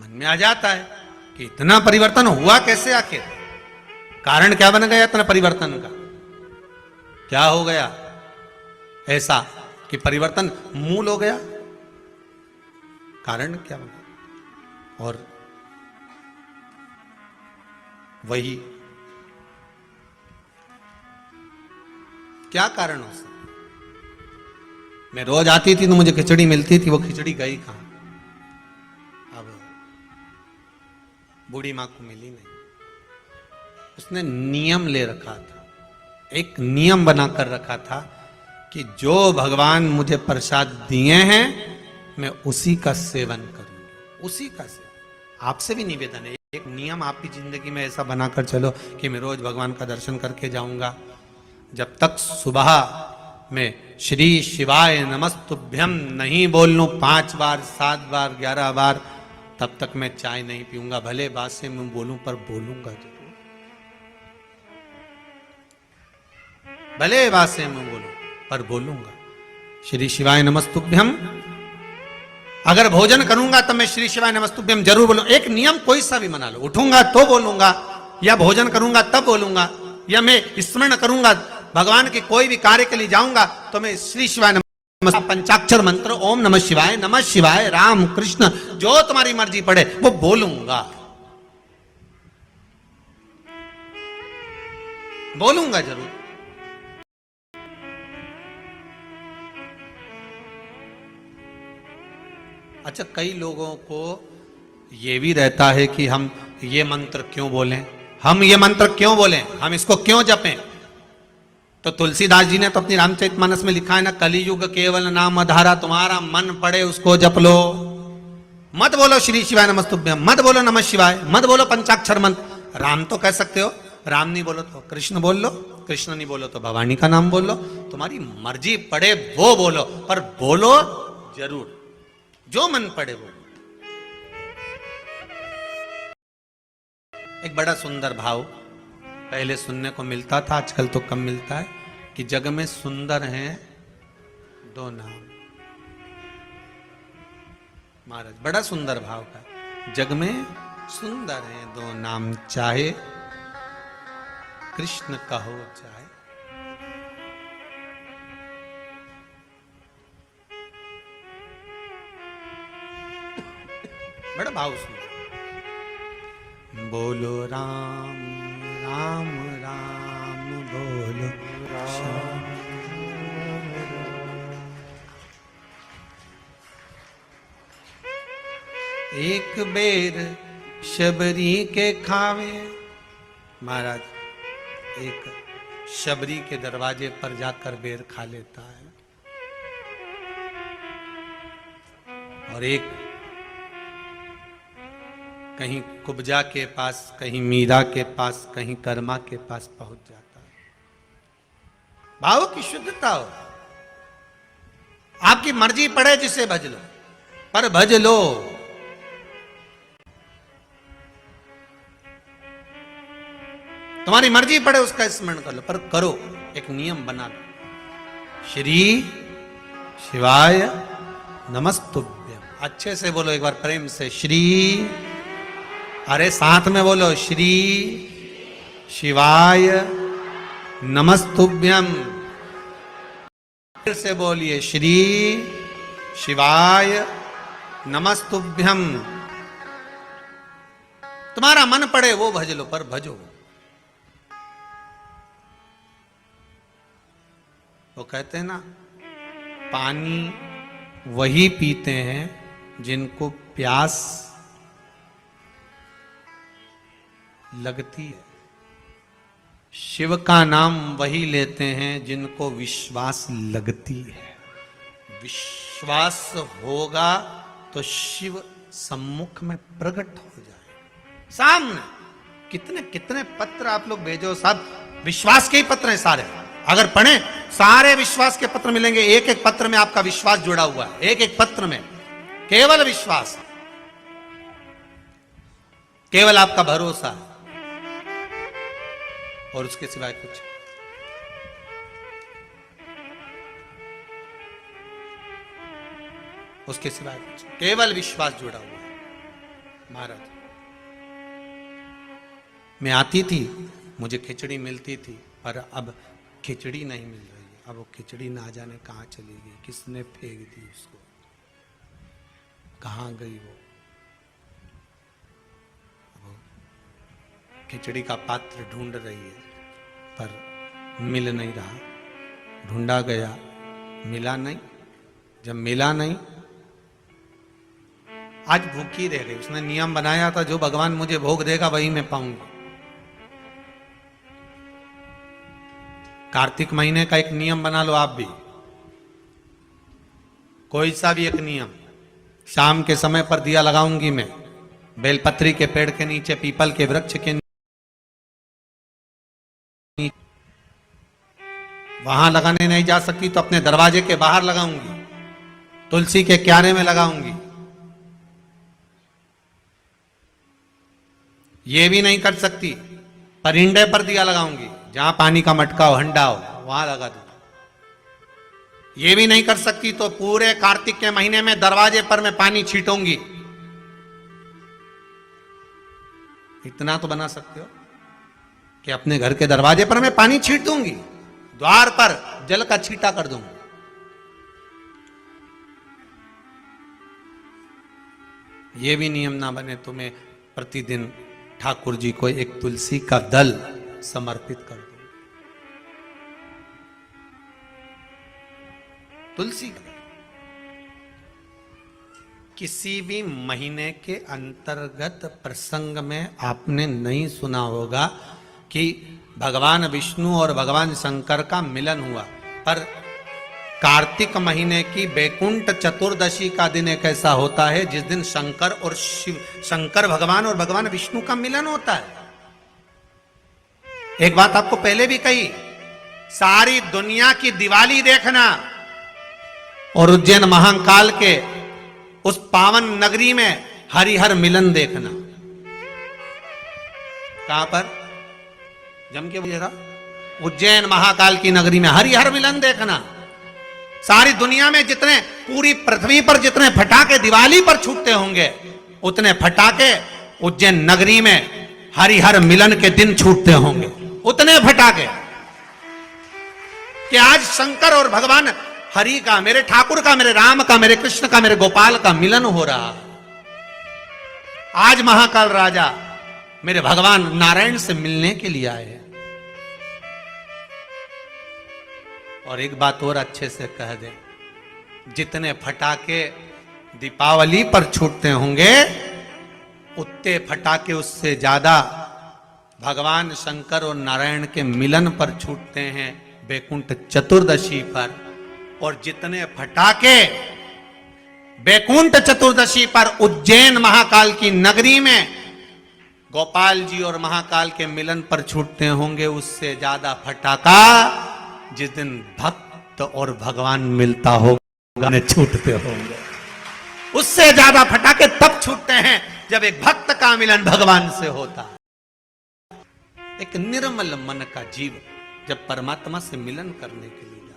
मन में आ जाता है कि इतना परिवर्तन हुआ कैसे, आखिर कारण क्या बन गया इतना परिवर्तन का, क्या हो गया ऐसा कि परिवर्तन मूल हो गया, कारण क्या बना। और वही क्या कारण हो सकता। मैं रोज आती थी तो मुझे खिचड़ी मिलती थी, वो खिचड़ी गई कहां, अब बूढ़ी मां को मिली नहीं। उसने नियम ले रखा था, एक नियम बनाकर रखा था कि जो भगवान मुझे प्रसाद दिए हैं मैं उसी का सेवन करूंगी, उसी का सेवन। आपसे भी निवेदन है, एक नियम आपकी जिंदगी में ऐसा बनाकर चलो कि मैं रोज भगवान का दर्शन करके जाऊंगा। जब तक सुबह में श्री शिवाय नमस्तुभ्यम नहीं बोल लूं 5 बार 7 बार 11 बार, तब तक मैं चाय नहीं पीऊंगा। भले बात से मैं बोलूं पर बोलूंगा जरूर, भले बात से मैं बोलूं पर बोलूंगा। श्री शिवाय नमस्तुभ्यम, अगर भोजन करूंगा तो मैं श्री शिवाय नमस्तुभ्यम जरूर बोलूं। एक नियम कोई सा भी मना लो, उठूंगा तो बोलूंगा, या भोजन करूंगा तब बोलूंगा, या मैं स्मरण करूंगा भगवान के कोई भी कार्य के लिए जाऊंगा तो मैं श्री शिवाय नमः पंचाक्षर मंत्र ओम नमः शिवाय राम कृष्ण जो तुम्हारी मर्जी पड़े वो बोलूंगा, बोलूंगा जरूर। अच्छा, कई लोगों को ये भी रहता है कि हम ये मंत्र क्यों बोलें, हम ये मंत्र क्यों बोलें, हम इसको क्यों जपें। तो तुलसीदास जी ने तो अपनी रामचरितमानस में लिखा है ना, कलियुग केवल नाम आधारा, तुम्हारा मन पड़े उसको जप लो। मत बोलो श्री शिवाय नमस्तुभ्यम, मत बोलो नमः शिवाय, मत बोलो पंचाक्षर मंत्र। राम तो कह सकते हो, राम नहीं बोलो तो कृष्ण बोल लो, कृष्ण नहीं बोलो तो भवानी का नाम बोल लो, तुम्हारी मर्जी पड़े वो बोलो, पर बोलो जरूर, जो मन पड़े वो। एक बड़ा सुंदर भाव पहले सुनने को मिलता था, आजकल तो कम मिलता है, कि जग में सुंदर हैं 2 नाम। महाराज बड़ा सुंदर भाव का, जग में सुंदर हैं 2 नाम, चाहे कृष्ण कहो चाहे। बड़ा भाव सुंदर। बोलो राम राम राम बोलो राम। एक बेर शबरी के खावे, महाराज एक शबरी के दरवाजे पर जाकर बेर खा लेता है, और एक कहीं कुब्जा के पास, कहीं मीरा के पास, कहीं कर्मा के पास पहुंच जाता है। भाव की शुद्धता हो, आपकी मर्जी पड़े जिसे भज लो, पर भज लो। तुम्हारी मर्जी पड़े उसका स्मरण कर लो, पर करो, एक नियम बना लो। श्री शिवाय नमस्तुभ्यम, अच्छे से बोलो एक बार प्रेम से, श्री, अरे साथ में बोलो, श्री शिवाय नमस्तुभ्यम। फिर से बोलिए, श्री शिवाय नमस्तुभ्यम। तुम्हारा मन पड़े वो भज लो, पर भजो। वो कहते हैं ना, पानी वही पीते हैं जिनको प्यास लगती है, शिव का नाम वही लेते हैं जिनको विश्वास लगती है। विश्वास होगा तो शिव सम्मुख में प्रकट हो जाए सामने। कितने कितने पत्र आप लोग भेजो, सब विश्वास के ही पत्र हैं सारे, अगर पढ़े सारे विश्वास के पत्र मिलेंगे। एक एक पत्र में आपका विश्वास जुड़ा हुआ है, एक एक पत्र में केवल विश्वास, केवल आपका भरोसा है, और उसके सिवाय कुछ। उसके सिवाय कुछ, केवल विश्वास जुड़ा हुआ है। महाराज मैं आती थी, मुझे खिचड़ी मिलती थी, पर अब खिचड़ी नहीं मिल रही है। अब वो खिचड़ी ना जाने कहाँ चली गई, किसने फेंक दी उसको, कहाँ गई वो। खिचड़ी का पात्र ढूंढ रही है पर मिल नहीं रहा, ढूंढा गया मिला नहीं। जब मिला नहीं, आज भूखी रह गई। उसने नियम बनाया था जो भगवान मुझे भोग देगा वही मैं पाऊंगी। कार्तिक महीने का एक नियम बना लो आप भी, कोई सा भी एक नियम। शाम के समय पर दिया लगाऊंगी मैं, बेलपत्री के पेड़ के नीचे, पीपल के वृक्ष के नीचे, वहां लगाने नहीं जा सकती तो अपने दरवाजे के बाहर लगाऊंगी, तुलसी के क्यारे में लगाऊंगी। ये भी नहीं कर सकती, परिंदे पर दिया लगाऊंगी, जहां पानी का मटका हो, हंडा हो, वहां लगा दूंगा। ये भी नहीं कर सकती तो पूरे कार्तिक के महीने में दरवाजे पर मैं पानी छीटूंगी। इतना तो बना सकते हो कि अपने घर के दरवाजे पर मैं पानी छीट दूंगी, द्वार पर जल का छींटा कर दूंगा। ये भी नियम ना बने तो मैं प्रतिदिन ठाकुर जी को एक तुलसी का दल समर्पित कर दूं। तुलसी का किसी भी महीने के अंतर्गत प्रसंग में आपने नहीं सुना होगा कि भगवान विष्णु और भगवान शंकर का मिलन हुआ, पर कार्तिक महीने की बैकुंठ चतुर्दशी का दिन एक ऐसा होता है जिस दिन शंकर और शिव, शंकर भगवान और भगवान विष्णु का मिलन होता है। एक बात आपको पहले भी कही, सारी दुनिया की दिवाली देखना और उज्जैन महाकाल के उस पावन नगरी में हरिहर मिलन देखना। कहां पर? जम के बोलिएगा, उज्जैन महाकाल की नगरी में हरिहर मिलन देखना। सारी दुनिया में जितने, पूरी पृथ्वी पर जितने फटाके दिवाली पर छूटते होंगे, उतने फटाके उज्जैन नगरी में हरिहर मिलन के दिन छूटते होंगे। उतने फटाके कि आज शंकर और भगवान हरि का, मेरे ठाकुर का, मेरे राम का, मेरे कृष्ण का, मेरे गोपाल का मिलन हो रहा है। आज महाकाल राजा मेरे भगवान नारायण से मिलने के लिए आए हैं। और एक बात और अच्छे से कह दे, जितने फटाके दीपावली पर छूटते होंगे, उतने फटाके उससे ज्यादा भगवान शंकर और नारायण के मिलन पर छूटते हैं बैकुंठ चतुर्दशी पर। और जितने फटाके बैकुंठ चतुर्दशी पर उज्जैन महाकाल की नगरी में गोपाल जी और महाकाल के मिलन पर छूटते होंगे, उससे ज्यादा फटाका जिस दिन भक्त और भगवान मिलता होगा ने छूटते होंगे। उससे ज्यादा फटाके तब छूटते हैं जब एक भक्त का मिलन भगवान से होता है। एक निर्मल मन का जीव जब परमात्मा से मिलन करने के लिए